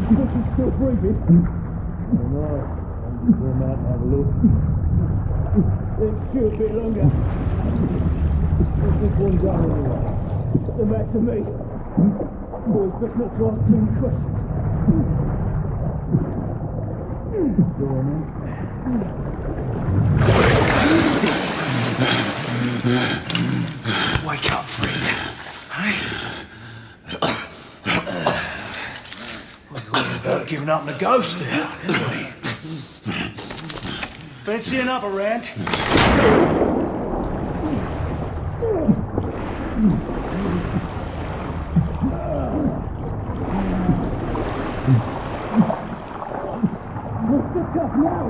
She's still breathing. I don't know. I'm just going out and have a look. Let's chew a bit longer. What's this one going anyway? The matter me. Boys, best not to ask too many questions. Go on then. Wake up, friend. Hey? We thought about giving up the ghost there, didn't we? Fancy another round? What's the tough now,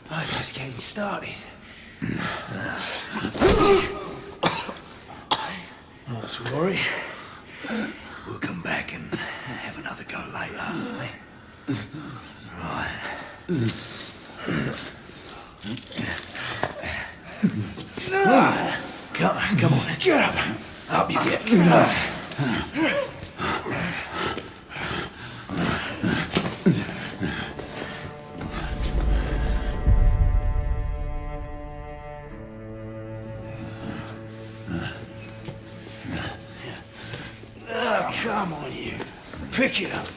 Oh, it's just getting started. Not to worry. We'll come back and have another go later. Eh? Right. Come on, get up. Up you get. Come on, you. Pick it up.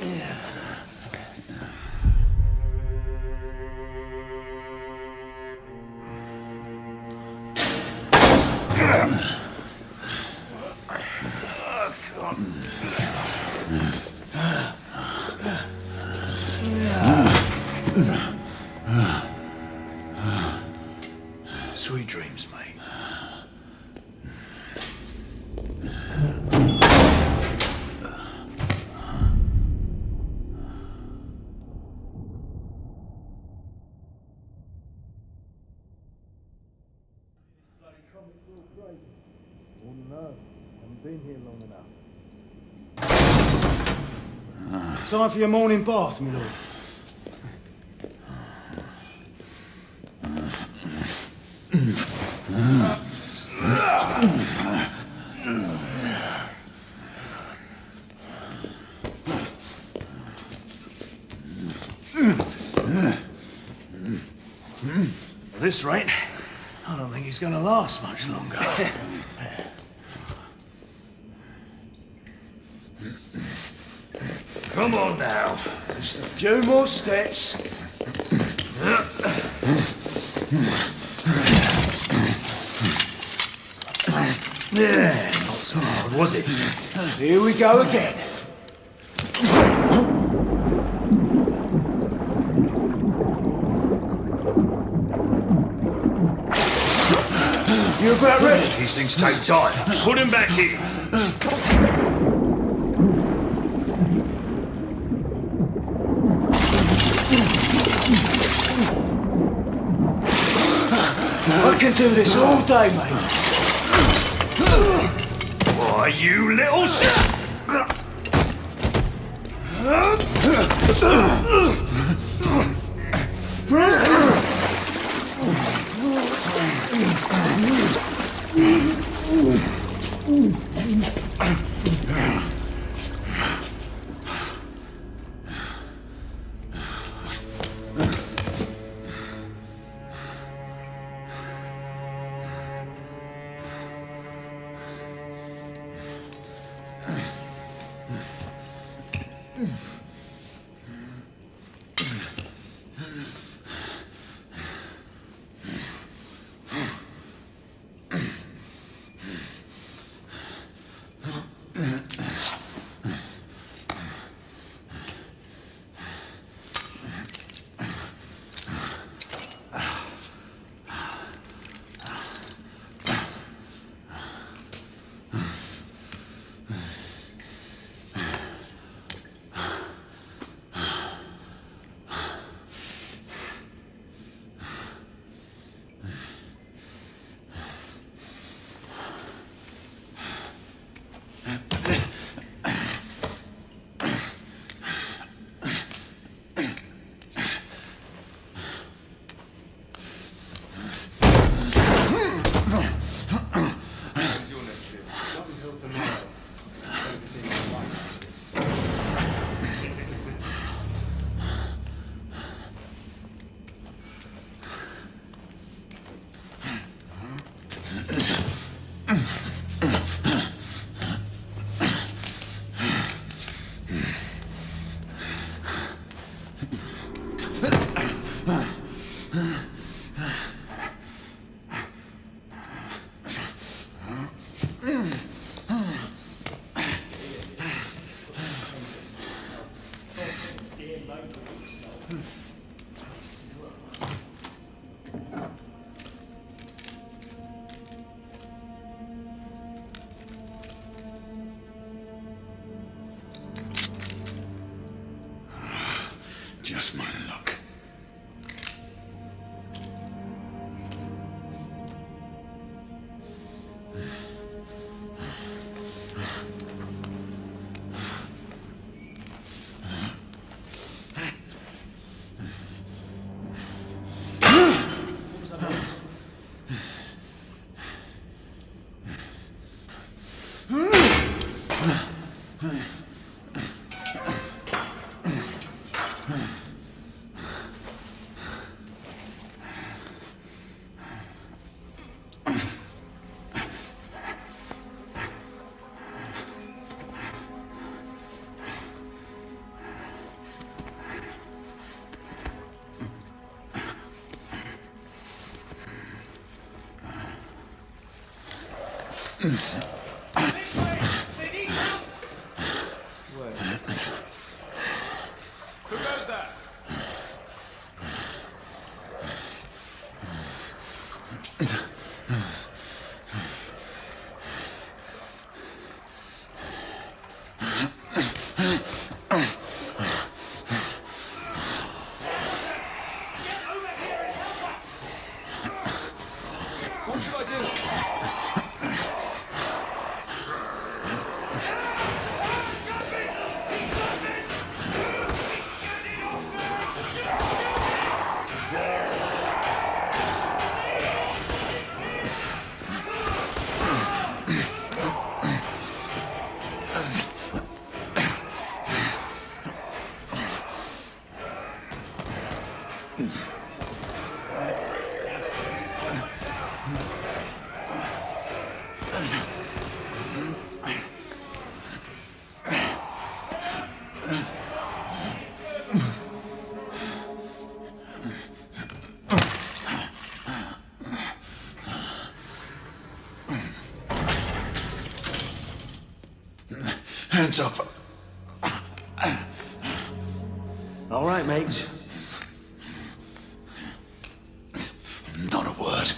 Yeah. Sweet dreams, mate. Wouldn't know. Haven't been here long enough. Time for your morning bath, my lord. At this rate, I don't think he's going to last much longer. Come on now. Just a few more steps. Yeah, not so hard, was it? Here we go again. You about ready? These things take time. Put him back in. I can do this all day, mate. Why, you little shit! until tomorrow. Going to see my wife. Just my luck. Who goes there? What should I do? Hands up. All right, mates. Not a word.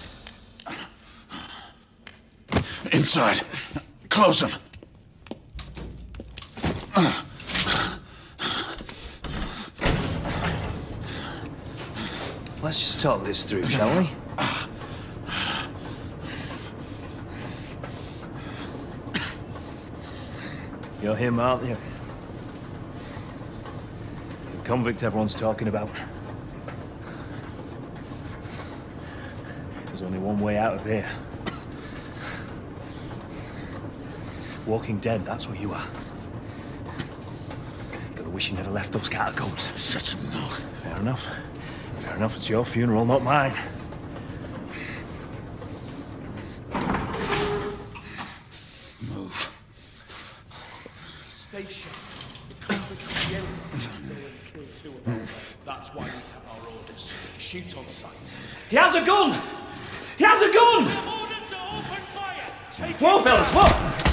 Inside. Close them. Let's just talk this through, shall we? You're him, aren't you? The convict everyone's talking about. There's only one way out of here. Walking Dead, that's what you are. Gotta wish you never left those catacombs. Such a mouth. Fair enough. Fair enough, it's your funeral, not mine. Move. Station. The convict yelled they would kill two of them. That's why we have our orders. Shoot on sight. He has a gun! He has a gun! Orders to open fire! Take Whoa, fellas, whoa!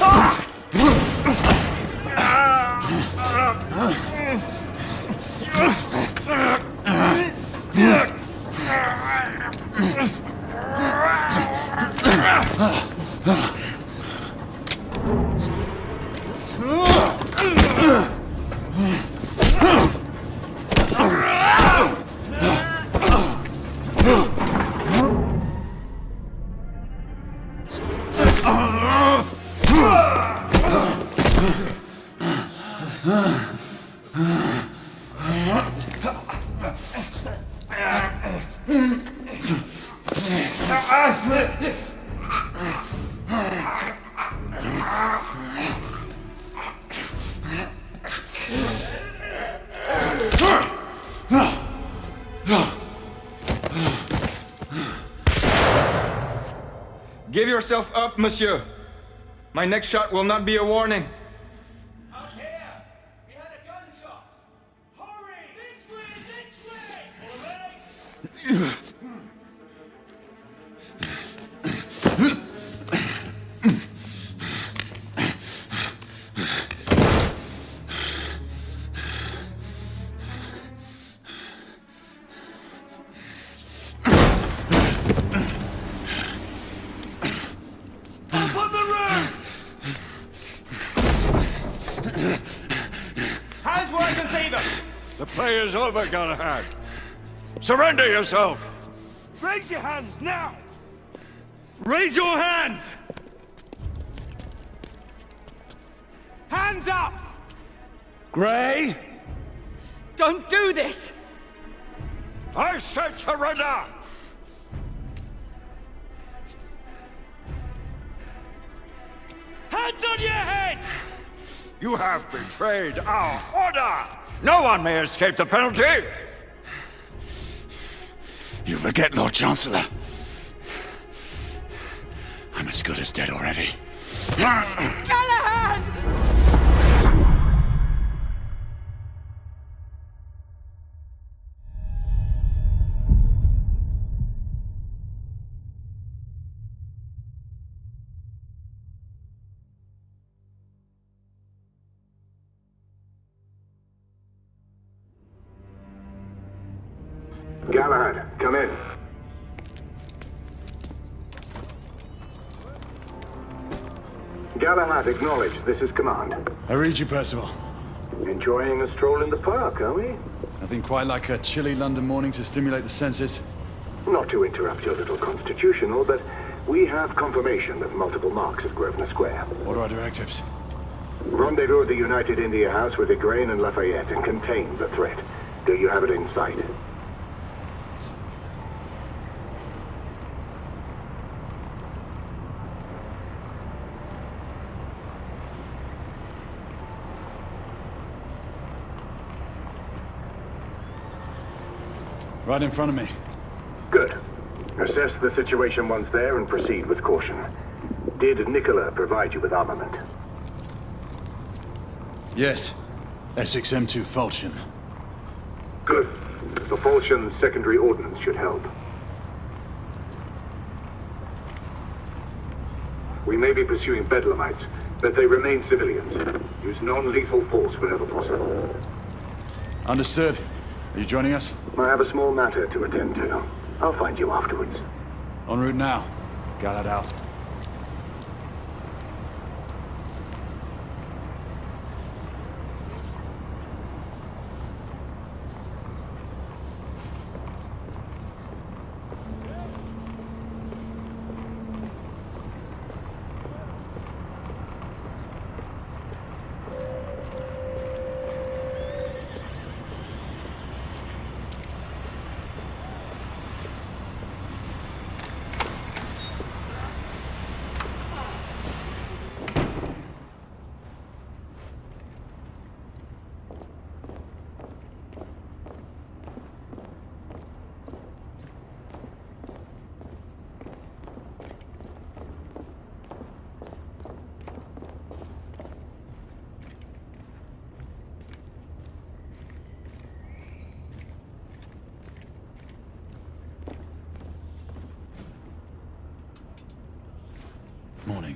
Ah! Give yourself up, monsieur. My next shot will not be a warning. Up here! We had a gunshot! Hurry! This way! This way! All right? Open the room! Hands where I can see them! The play is over, Galahad. Surrender yourself! Raise your hands, now! Raise your hands! Hands up! Gray, Don't do this! I said surrender! Hands on your head! You have betrayed our order! No one may escape the penalty! You forget, Lord Chancellor. I'm as good as dead already. Galahad! Galahad, come in. Galahad, acknowledge. This is command. I read you, Percival. Enjoying a stroll in the park, are we? Nothing quite like a chilly London morning to stimulate the senses. Not to interrupt your little constitutional, but we have confirmation of multiple marks at Grosvenor Square. What are our directives? Rendezvous at the United India House with Igraine and Lafayette and contain the threat. Do you have it in sight? Right in front of me. Good. Assess the situation once there and proceed with caution. Did Nicola provide you with armament? Yes. Essex M2 Falchion. Good. The Falchion's secondary ordnance should help. We may be pursuing Bedlamites, but they remain civilians. Use non-lethal force whenever possible. Understood. Are you joining us? I have a small matter to attend to. I'll find you afterwards. En route now. Galahad out. Morning.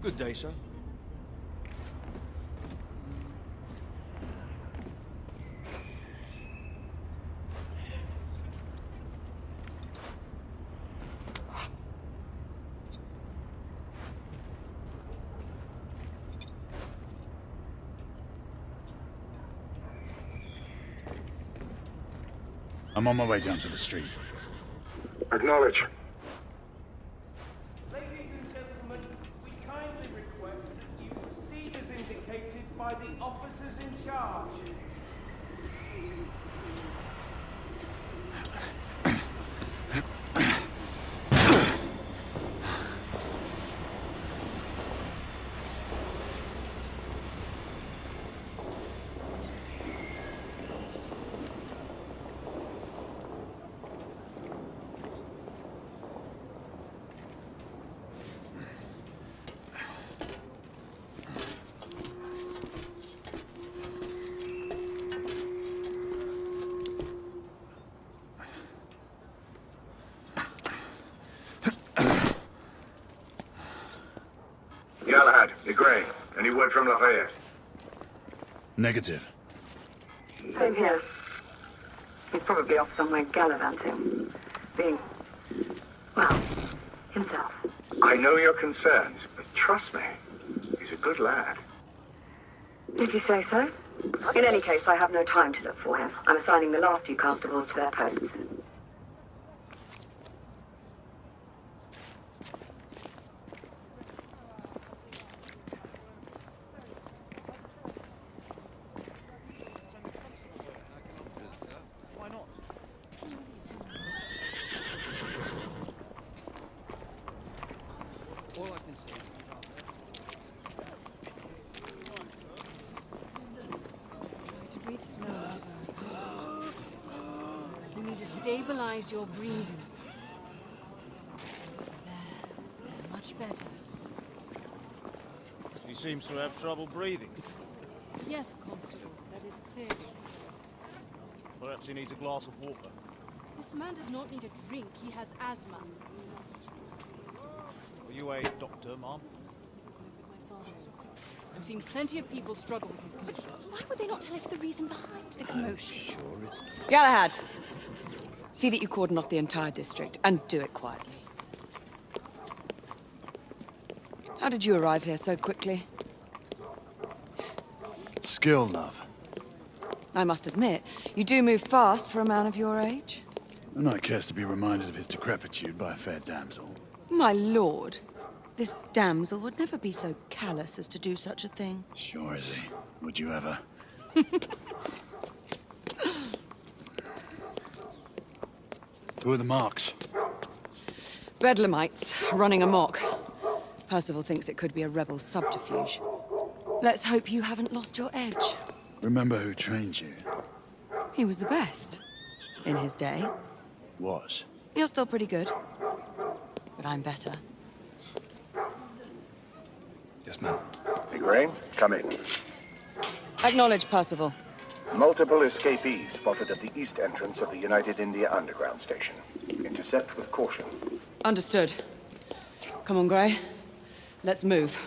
Good day, sir. I'm on my way down to the street. Acknowledge. Ladies and gentlemen, we kindly request that you proceed as indicated by the officers in charge. Galahad, Gray, any word from Lafayette? Negative. Same here. He's probably off somewhere gallivanting. Being, well, himself. I know your concerns, but trust me, he's a good lad. If you say so. In any case, I have no time to look for him. I'm assigning the last few constables to their posts. Try to breathe slower, sir. You need to stabilize your breathing. There, much better. He seems to have trouble breathing. Yes, Constable, that is clearly the case. Perhaps he needs a glass of water. This man does not need a drink, he has asthma. Are you a doctor, Mom? My father is. I've seen plenty of people struggle with his condition. Why would they not tell us the reason behind the commotion? Galahad, see that you cordon off the entire district, and do it quietly. How did you arrive here so quickly? Skill, love. I must admit, you do move fast for a man of your age. A knight cares to be reminded of his decrepitude by a fair damsel. My lord, this damsel would never be so callous as to do such a thing. Sure is he. Would you ever? Who are the marks? Bedlamites, running amok. Percival thinks it could be a rebel subterfuge. Let's hope you haven't lost your edge. Remember who trained you? He was the best. In his day. Was. You're still pretty good. But I'm better. Yes, ma'am. Gray, come in. Acknowledge, Percival. Multiple escapees spotted at the east entrance of the United India Underground Station. Intercept with caution. Understood. Come on, Gray. Let's move.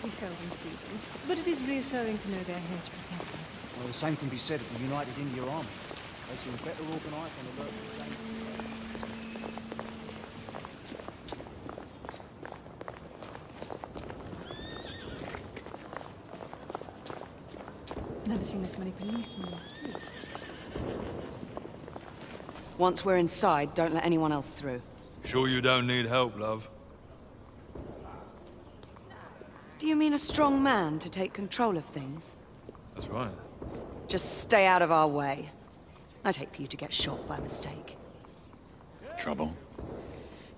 We seldom see them, but it is reassuring to know they're here to protect us. Well, the same can be said of the United India Army. They seem better organised and alert to the danger. Never seen this many policemen on the street. Once we're inside, don't let anyone else through. Sure you don't need help, love? Do you mean a strong man to take control of things? That's right. Just stay out of our way. I'd hate for you to get shot by mistake. Trouble?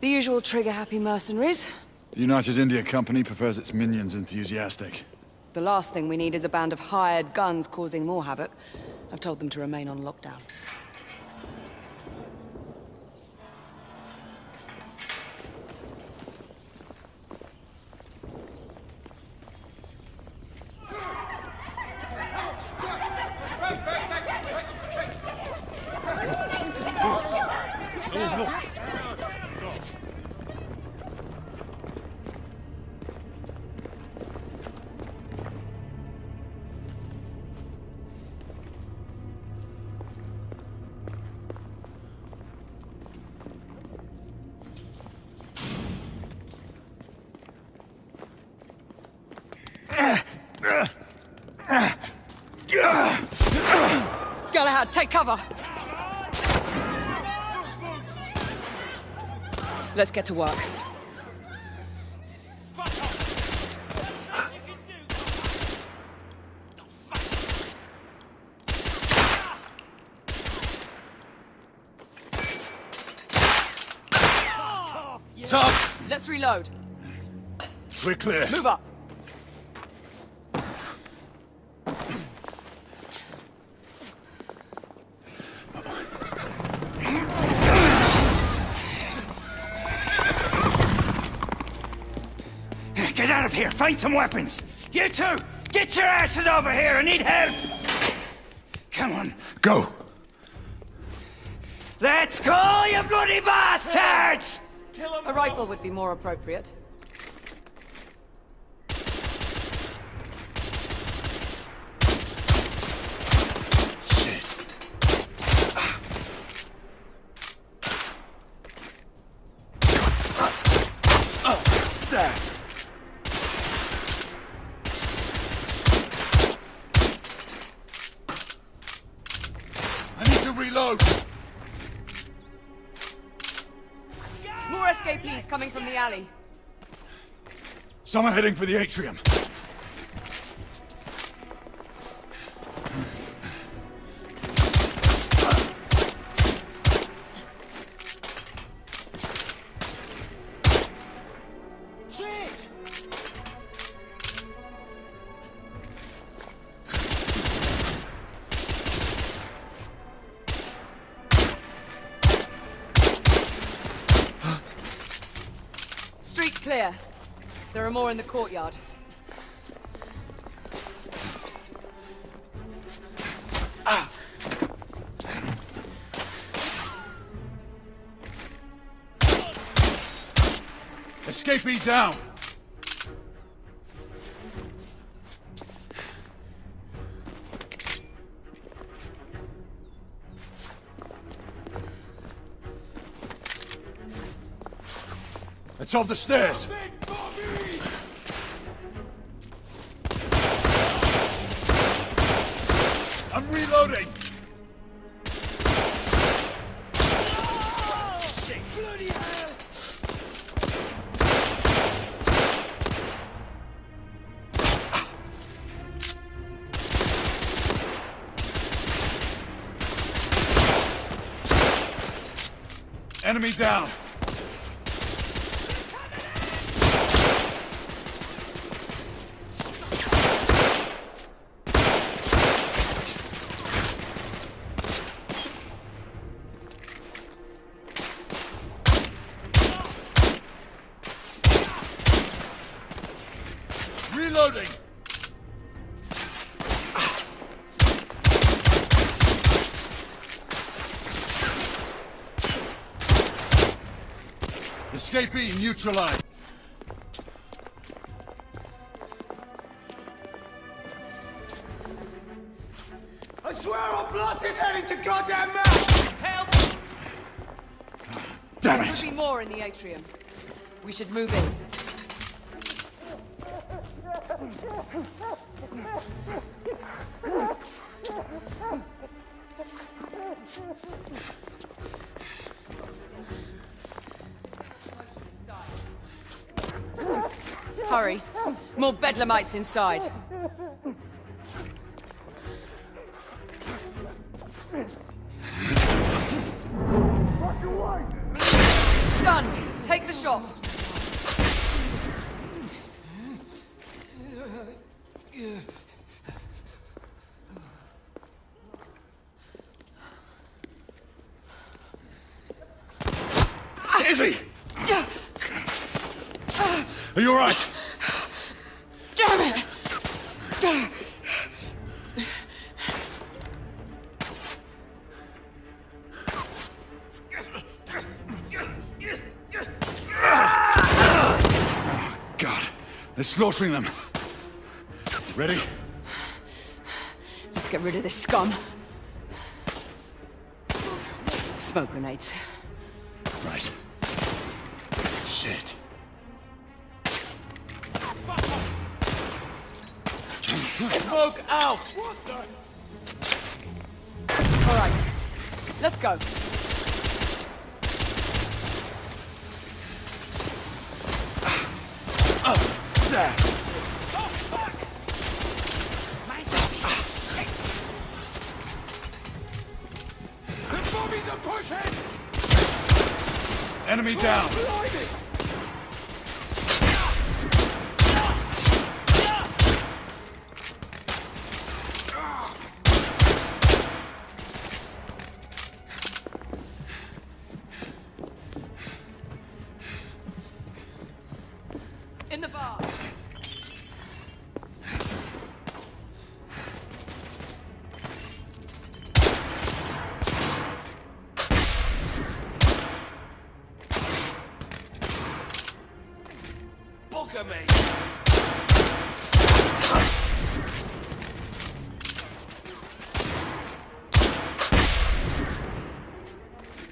The usual trigger-happy mercenaries. The United India Company prefers its minions enthusiastic. The last thing we need is a band of hired guns causing more havoc. I've told them to remain on lockdown. Take cover! Let's get to work. Tough! Let's reload. We're clear. Move up. Get out of here! Find some weapons! You two! Get your asses over here! I need help! Come on. Go! Let's go, you bloody bastards! A rifle would be more appropriate. I need to reload! More escapees coming from the alley. Some are heading for the atrium. Street clear. There are more in the courtyard. Escapee down! It's off the stairs! I'm reloading! Enemy down! Reloading! Escapee neutralized. I swear I'll blast his head into goddamn mouth! Help! There could be more in the atrium. We should move in. Hurry. More bedlamites inside. Stunned. Take the shot. Izzy! Are you all right? Damn it! God, they're slaughtering them. Ready? Let's get rid of this scum. Smoke grenades. Right. Shit. Smoke out! What the? All right. Let's go. The Bobbies are pushing! Enemy down. In the bar. Bugger me!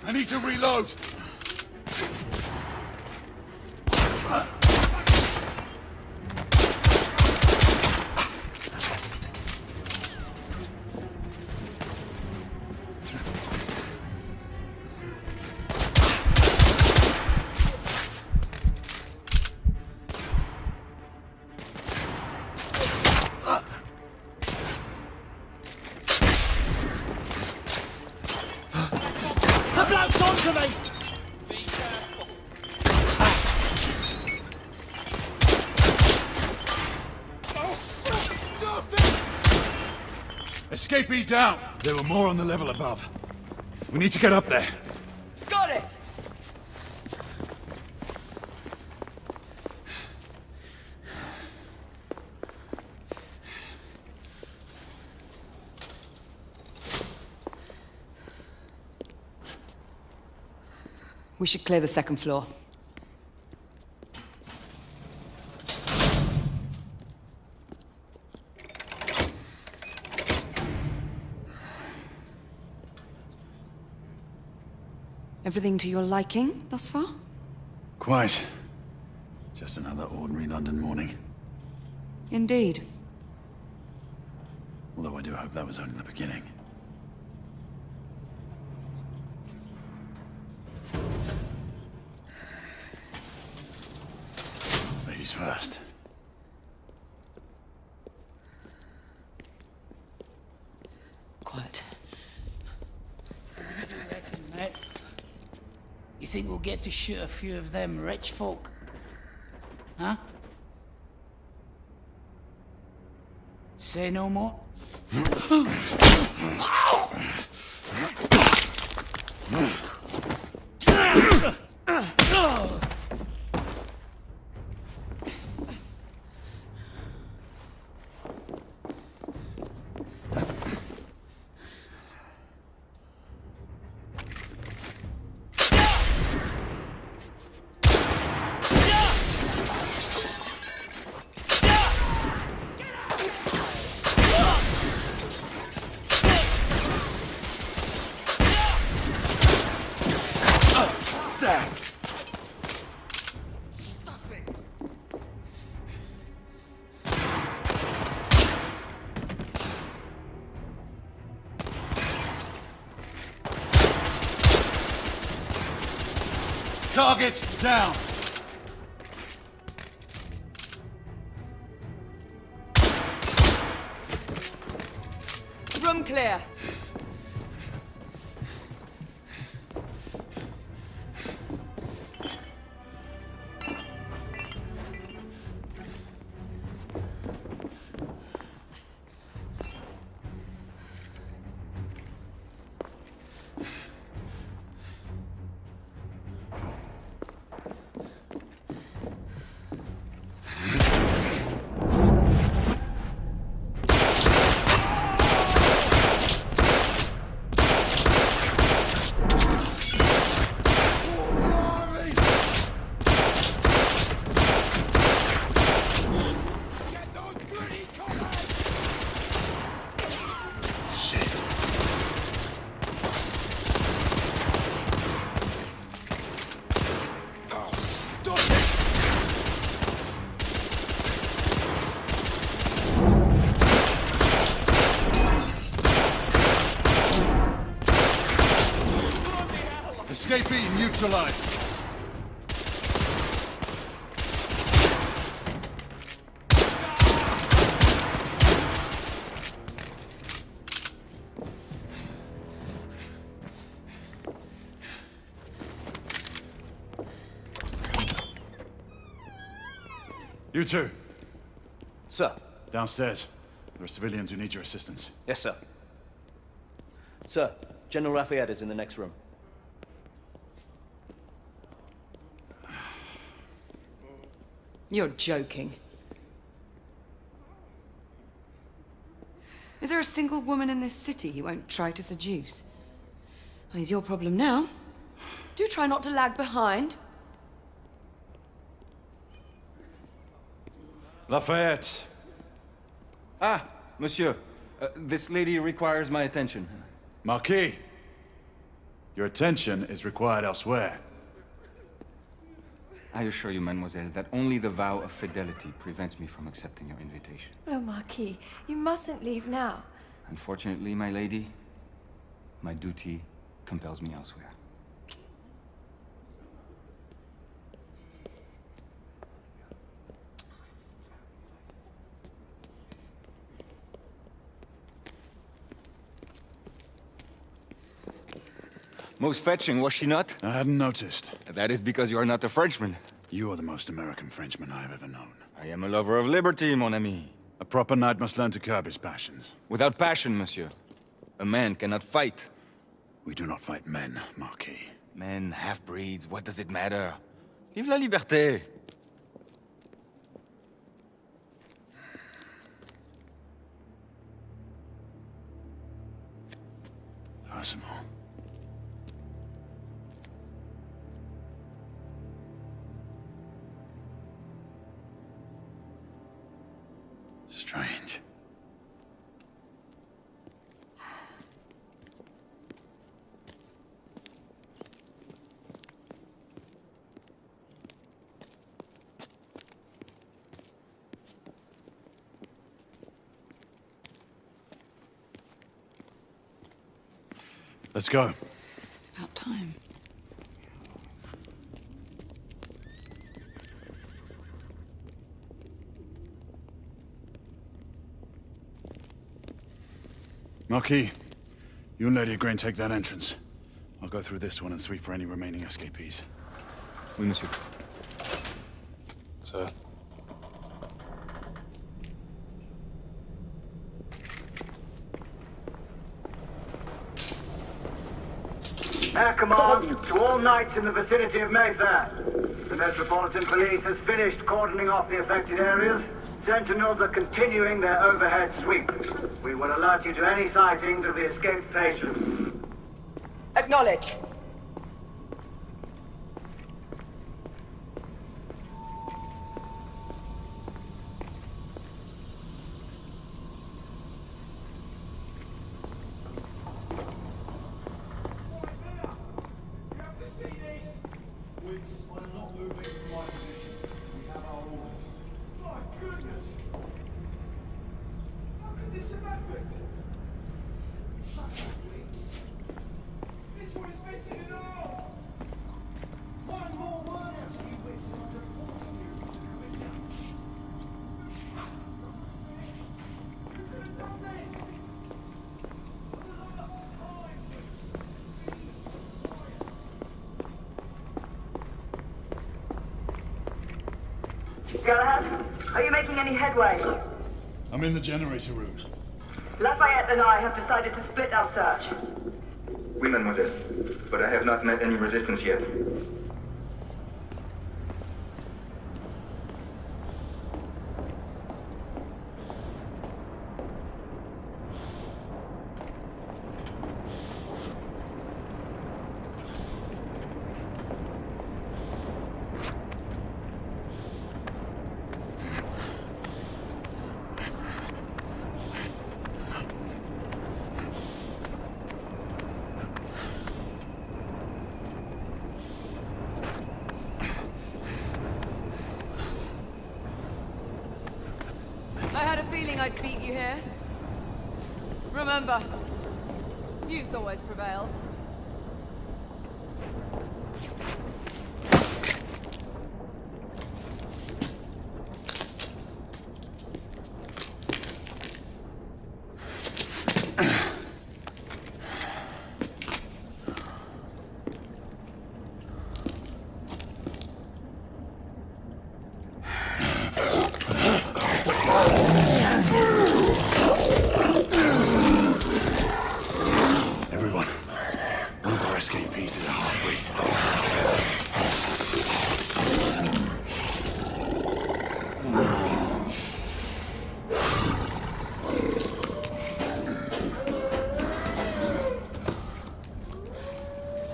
I need to reload. The bloke's onto me! Be careful. Oh, stuff it! Escapee down. There were more on the level above. We need to get up there. Got it! We should clear the second floor. Everything to your liking thus far? Quite. Just another ordinary London morning. Indeed. Although I do hope that was only the beginning. Ladies first. Quiet. Mate, you think we'll get to shoot a few of them rich folk? Huh? Say no more? Target down. Room clear. neutralized. You two. Sir. Downstairs. There are civilians who need your assistance. Yes, sir. Sir, General Lafayette is in the next room. You're joking. Is there a single woman in this city he won't try to seduce? Well, he's your problem now. Do try not to lag behind. Lafayette. Ah, monsieur. This lady requires my attention. Marquis. Your attention is required elsewhere. I assure you, mademoiselle, that only the vow of fidelity prevents me from accepting your invitation. Oh, Marquis, you mustn't leave now. Unfortunately, my lady, my duty compels me elsewhere. Most fetching, was she not? I hadn't noticed. That is because you are not a Frenchman. You are the most American Frenchman I have ever known. I am a lover of liberty, mon ami. A proper knight must learn to curb his passions. Without passion, monsieur, a man cannot fight. We do not fight men, Marquis. Men, half-breeds, what does it matter? Vive la liberté! Percival. Strange. Let's go. It's about time. Marquis, you and Lady Grain take that entrance. I'll go through this one and sweep for any remaining escapees. Oui, monsieur. Sir. Air command to all knights in the vicinity of Mayfair. The Metropolitan Police has finished cordoning off the affected areas. Sentinels are continuing their overhead sweep. We will alert you to any sightings of the escaped patients. Acknowledge. Galahad, are you making any headway? I'm in the generator room. Lafayette and I have decided to split our search. Oui, mademoiselle. But I have not met any resistance yet. I had a feeling I'd beat you here. Remember, youth always prevails. escapees is a half-breed.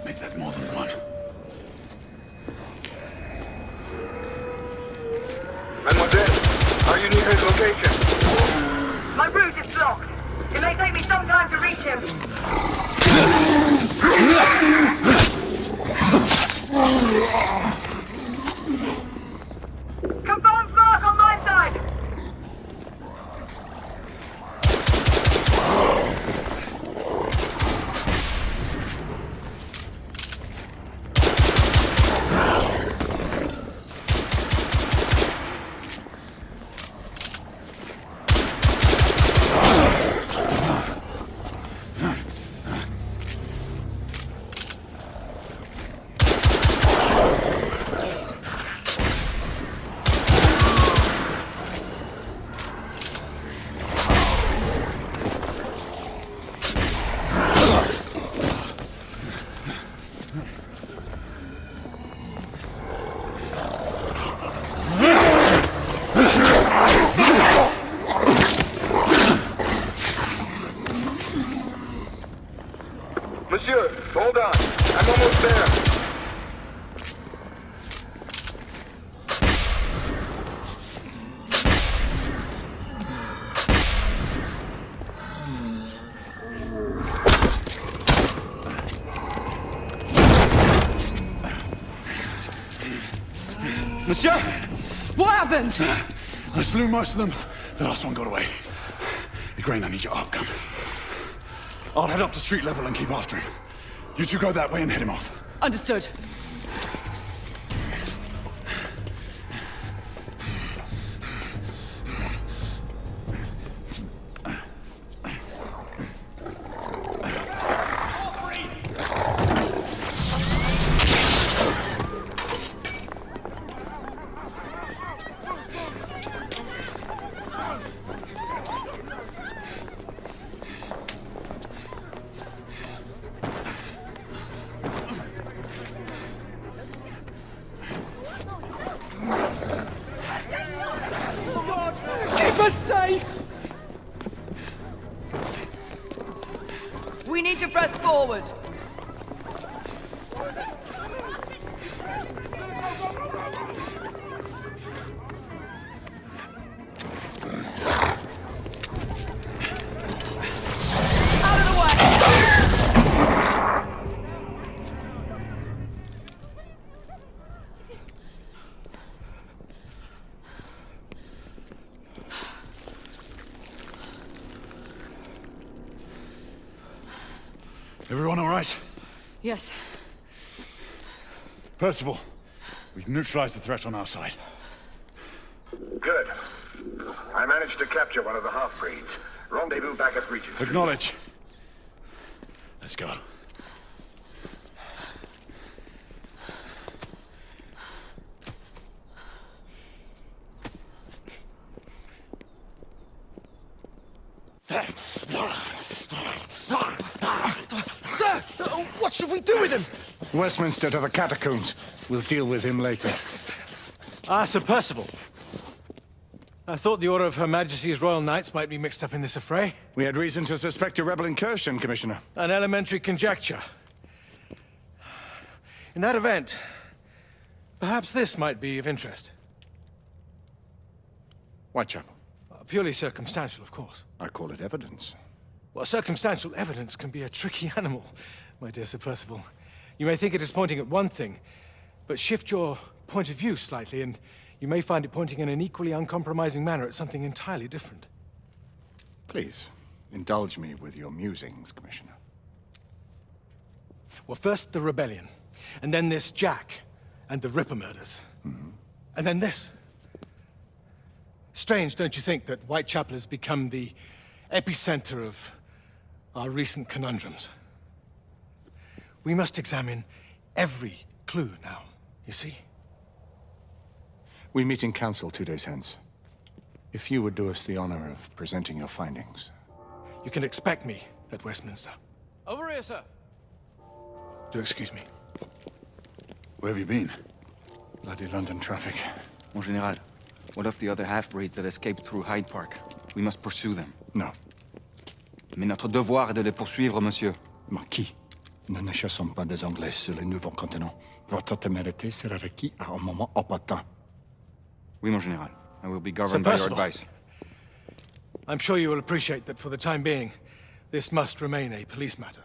Make that more than one. Mademoiselle, are you near his location? My route is blocked. It may take me some time to reach him. Confirmed mark on my side. Monsieur, hold on. I'm almost there. Monsieur! What happened? I slew most of them. The last one got away. Igraine, I need your arc gun. I'll head up to street level and keep after him. You two go that way and head him off. Understood. Keep us safe! We need to press forward. Out of the way! Everyone all right? Yes. Percival, we've neutralized the threat on our side. Good. I managed to capture one of the half-breeds. Rendezvous back at Regent Street. Acknowledge. Let's go. Sir! What should we do with him? Westminster to the catacombs. We'll deal with him later. Ah, Sir Percival. I thought the Order of Her Majesty's Royal Knights might be mixed up in this affray. We had reason to suspect a rebel incursion, Commissioner. An elementary conjecture. In that event, perhaps this might be of interest. Whitechapel. Purely circumstantial, of course. I call it evidence. Well, circumstantial evidence can be a tricky animal, my dear Sir Percival. You may think it is pointing at one thing, but shift your point of view slightly, and you may find it pointing in an equally uncompromising manner at something entirely different. Please, indulge me with your musings, Commissioner. Well, first the rebellion, and then this Jack, and the Ripper murders. And then this. Strange, don't you think, that Whitechapel has become the epicenter of our recent conundrums? We must examine every clue now, you see? We meet in council 2 days hence. If you would do us the honor of presenting your findings. You can expect me at Westminster. Over here, sir. Do excuse me. Where have you been? Bloody London traffic. Mon Général, what of the other half-breeds that escaped through Hyde Park? We must pursue them. No. Mais notre devoir est de les poursuivre, monsieur. Marquis, nous ne chassons pas des Anglais sur le nouveau continent. Votre témérité sera requis à un moment opportun. Oui, mon Général. I will be governed by your advice. I'm sure you will appreciate that for the time being, this must remain a police matter.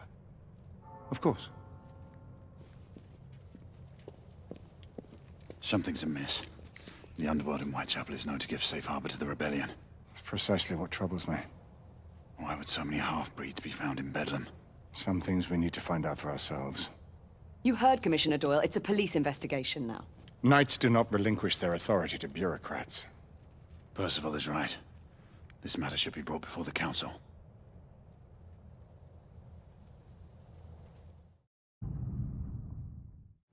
Of course. Something's amiss. The underworld in Whitechapel is known to give safe harbor to the rebellion. It's precisely what troubles me. Why would so many half-breeds be found in Bedlam? Some things we need to find out for ourselves. You heard Commissioner Doyle. It's a police investigation now. Knights do not relinquish their authority to bureaucrats. Percival is right. This matter should be brought before the council.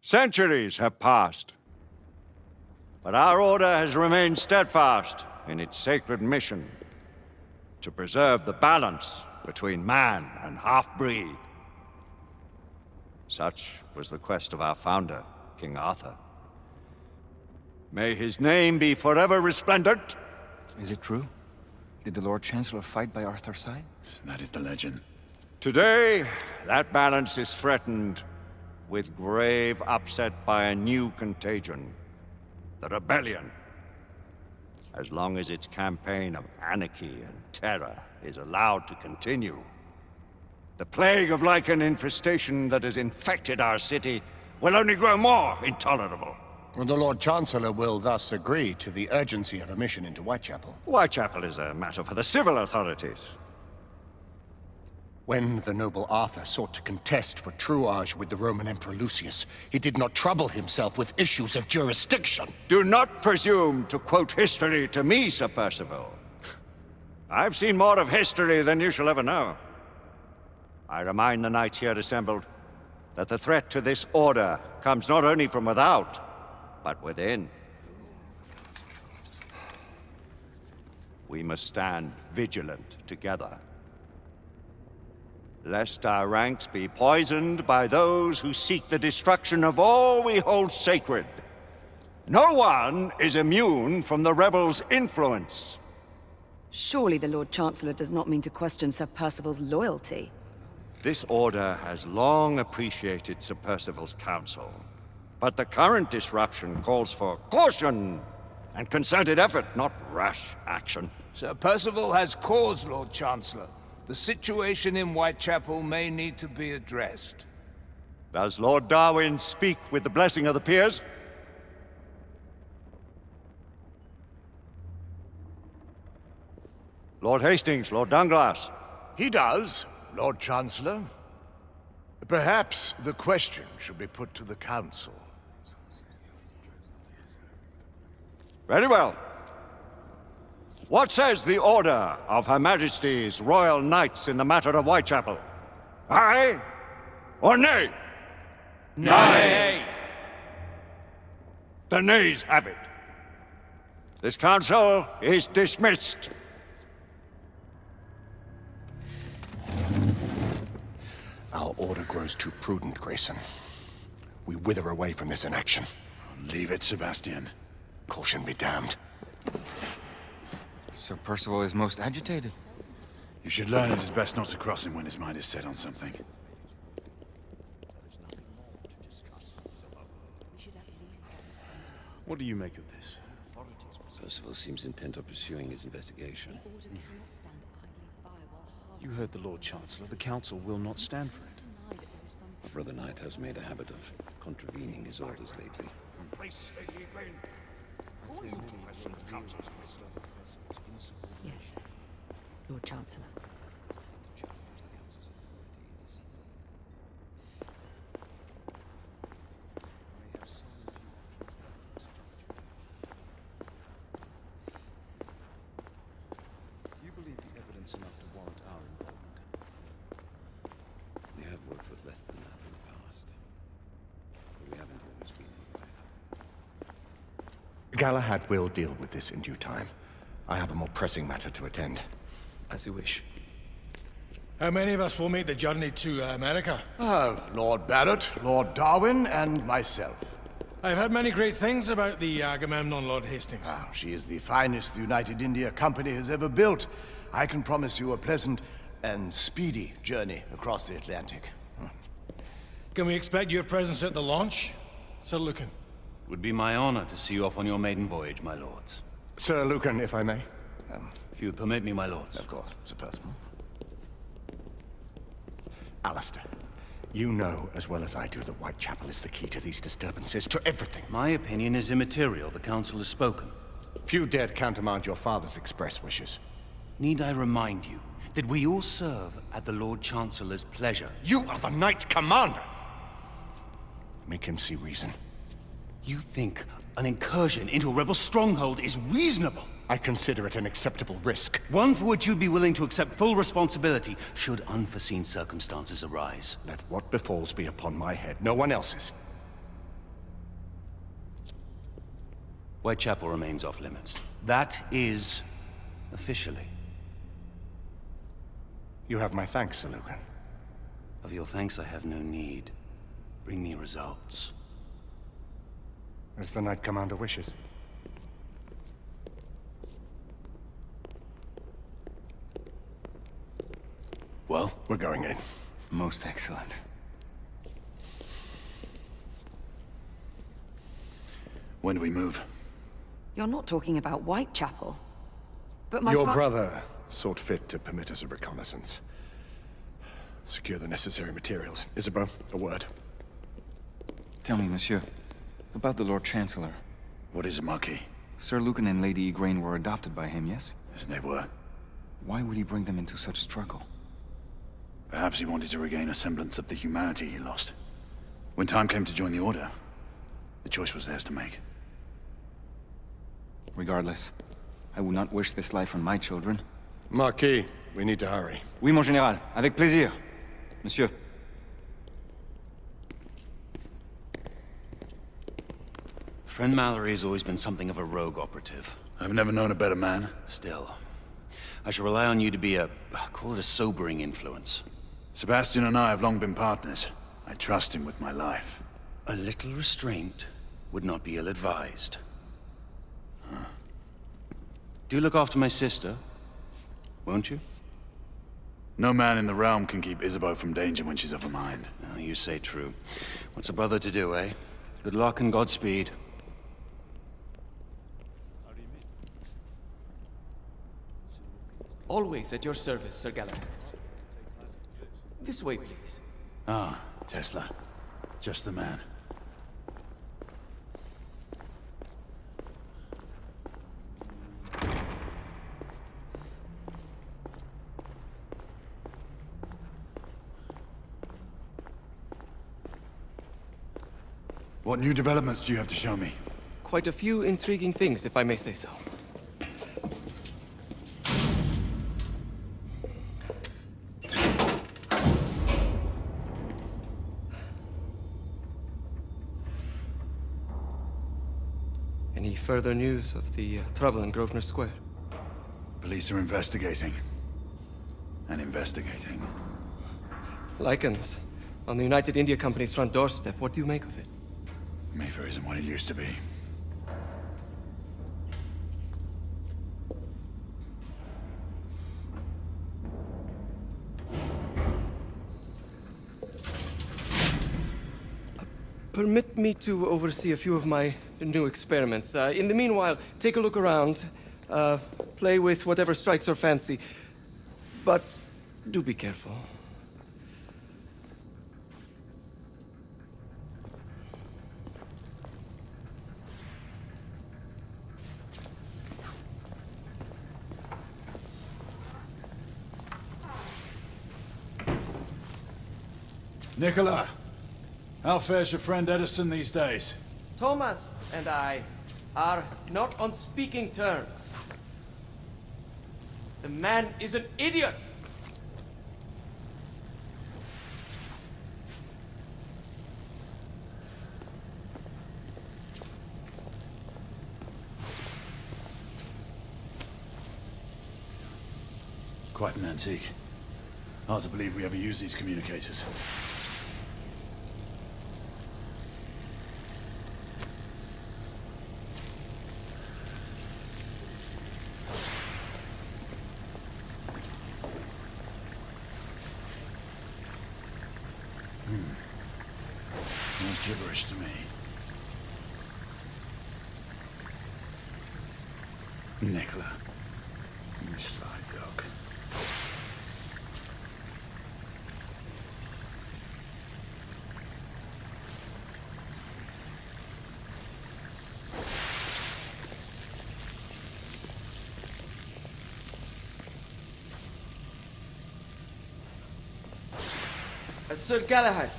Centuries have passed, but our order has remained steadfast in its sacred mission to preserve the balance between man and half-breed. Such was the quest of our founder, King Arthur. May his name be forever resplendent. Is it true? Did the Lord Chancellor fight by Arthur's side? That is the legend. Today, that balance is threatened with grave upset by a new contagion, the rebellion. As long as its campaign of anarchy and terror is allowed to continue, the plague of lichen infestation that has infected our city will only grow more intolerable. The Lord Chancellor will thus agree to the urgency of a mission into Whitechapel. Whitechapel is a matter for the civil authorities. When the noble Arthur sought to contest for truage with the Roman Emperor Lucius, he did not trouble himself with issues of jurisdiction. Do not presume to quote history to me, Sir Percival. I've seen more of history than you shall ever know. I remind the knights here assembled that the threat to this order comes not only from without, but within. We must stand vigilant together, lest our ranks be poisoned by those who seek the destruction of all we hold sacred. No one is immune from the rebels' influence. Surely the Lord Chancellor does not mean to question Sir Percival's loyalty. This order has long appreciated Sir Percival's counsel, but the current disruption calls for caution and concerted effort, not rash action. Sir Percival has cause, Lord Chancellor. The situation in Whitechapel may need to be addressed. Does Lord Darwin speak with the blessing of the peers? Lord Hastings, Lord Dunglass. He does, Lord Chancellor. Perhaps the question should be put to the Council. Very well. What says the Order of Her Majesty's Royal Knights in the matter of Whitechapel? Aye or nay? Nay. The nays have it. This council is dismissed. Our order grows too prudent, Grayson. We wither away from this inaction. Leave it, Sebastian. Caution be damned. Sir Percival is most agitated. You should learn it is best not to cross him when his mind is set on something. What do you make of this? Percival seems intent on pursuing his investigation. You heard the Lord Chancellor. The Council will not stand for it. My brother Knight has made a habit of contravening his orders lately. Yes, Lord Chancellor. You believe the evidence enough to warrant our involvement? We have worked with less than that in the past. But we haven't always been right. Galahad will deal with this in due time. I have a more pressing matter to attend. As you wish. How many of us will make the journey to America? Lord Barrett, Lord Darwin, and myself. I've heard many great things about the Agamemnon, Lord Hastings. She is the finest the United India Company has ever built. I can promise you a pleasant and speedy journey across the Atlantic. Can we expect your presence at the launch, Sir Lucan? It would be my honor to see you off on your maiden voyage, my lords. Sir Lucan, if I may. If you would permit me, my lords. Of course, Sir Percival. Alistair, you know as well as I do that Whitechapel is the key to these disturbances, to everything. My opinion is immaterial. The Council has spoken. Few dared countermand your father's express wishes. Need I remind you that we all serve at the Lord Chancellor's pleasure? You are the Knight Commander! Make him see reason. You think an incursion into a rebel stronghold is reasonable? I consider it an acceptable risk. One for which you'd be willing to accept full responsibility should unforeseen circumstances arise. Let what befalls be upon my head, no one else's. Whitechapel remains off limits. That is officially. You have my thanks, Sir Lucan. Of your thanks I have no need. Bring me results. As the Knight Commander wishes. Well, we're going in. Most excellent. When do we move? You're not talking about Whitechapel. But my Your brother sought fit to permit us a reconnaissance. Secure the necessary materials. Isabeau, a word. Tell me, monsieur, about the Lord Chancellor. What is it, Marquis? Sir Lucan and Lady Igraine were adopted by him, yes? Yes, they were. Why would he bring them into such struggle? Perhaps he wanted to regain a semblance of the humanity he lost. When time came to join the Order, the choice was theirs to make. Regardless, I would not wish this life on my children. Marquis, we need to hurry. Oui, mon général. Avec plaisir. Monsieur. Friend Mallory has always been something of a rogue operative. I've never known a better man. Still, I shall rely on you to be call it a sobering influence. Sebastian and I have long been partners. I trust him with my life. A little restraint would not be ill-advised. Do look after my sister, won't you? No man in the realm can keep Isabeau from danger when she's of a mind. Oh, you say true. What's a brother to do, eh? Good luck and Godspeed. Always at your service, Sir Galahad. This way, please. Ah, Tesla. Just the man. What new developments do you have to show me? Quite a few intriguing things, if I may say so. Any further news of the trouble in Grosvenor Square? Police are investigating. And investigating. Lycans, on the United India Company's front doorstep. What do you make of it? Mayfair isn't what it used to be. Permit me to oversee a few of my new experiments. In the meanwhile, take a look around. Play with whatever strikes your fancy. But do be careful. Nicola, how fares your friend Edison these days? Thomas and I are not on speaking terms. The man is an idiot. Quite an antique. Hard to believe we ever use these communicators. More gibberish to me. Nicola, you sly dog. Sir Galahad.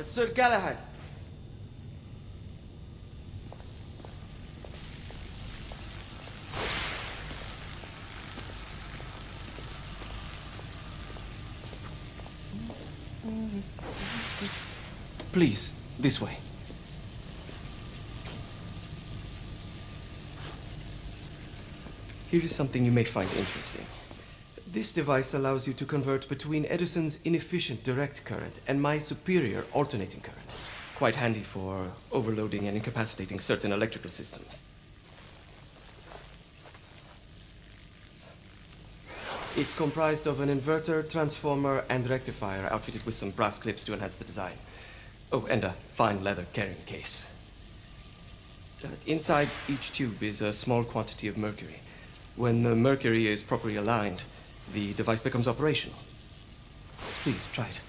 Sir Galahad. Please, this way. Here is something you may find interesting. This device allows you to convert between Edison's inefficient direct current and my superior alternating current. Quite handy for overloading and incapacitating certain electrical systems. It's comprised of an inverter, transformer, and rectifier outfitted with some brass clips to enhance the design. Oh, and a fine leather carrying case. Inside each tube is a small quantity of mercury. When the mercury is properly aligned, the device becomes operational. Please, try it.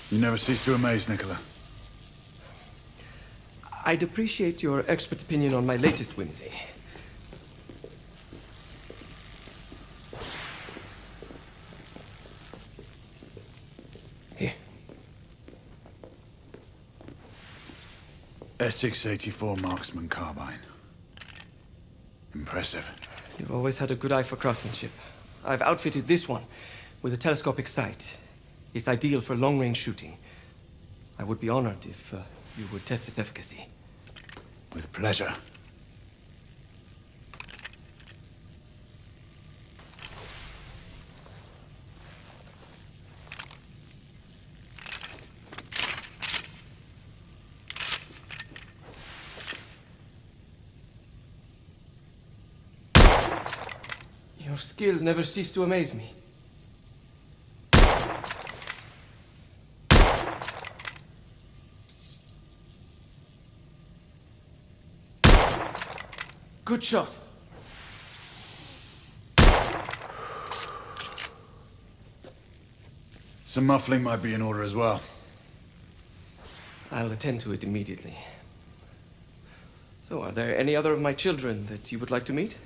You never cease to amaze, Nicola. I'd appreciate your expert opinion on my latest whimsy. Here. Essex 84 Marksman Carbine. Impressive. You've always had a good eye for craftsmanship. I've outfitted this one with a telescopic sight. It's ideal for long-range shooting. I would be honored if you would test its efficacy. With pleasure. Your skills never cease to amaze me. Good shot. Some muffling might be in order as well. I'll attend to it immediately. So, are there any other of my children that you would like to meet?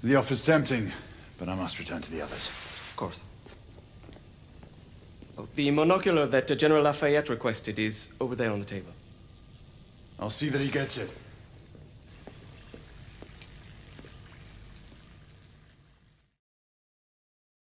The offer's tempting, but I must return to the others. Of course. Oh, the monocular that General Lafayette requested is over there on the table. I'll see that he gets it.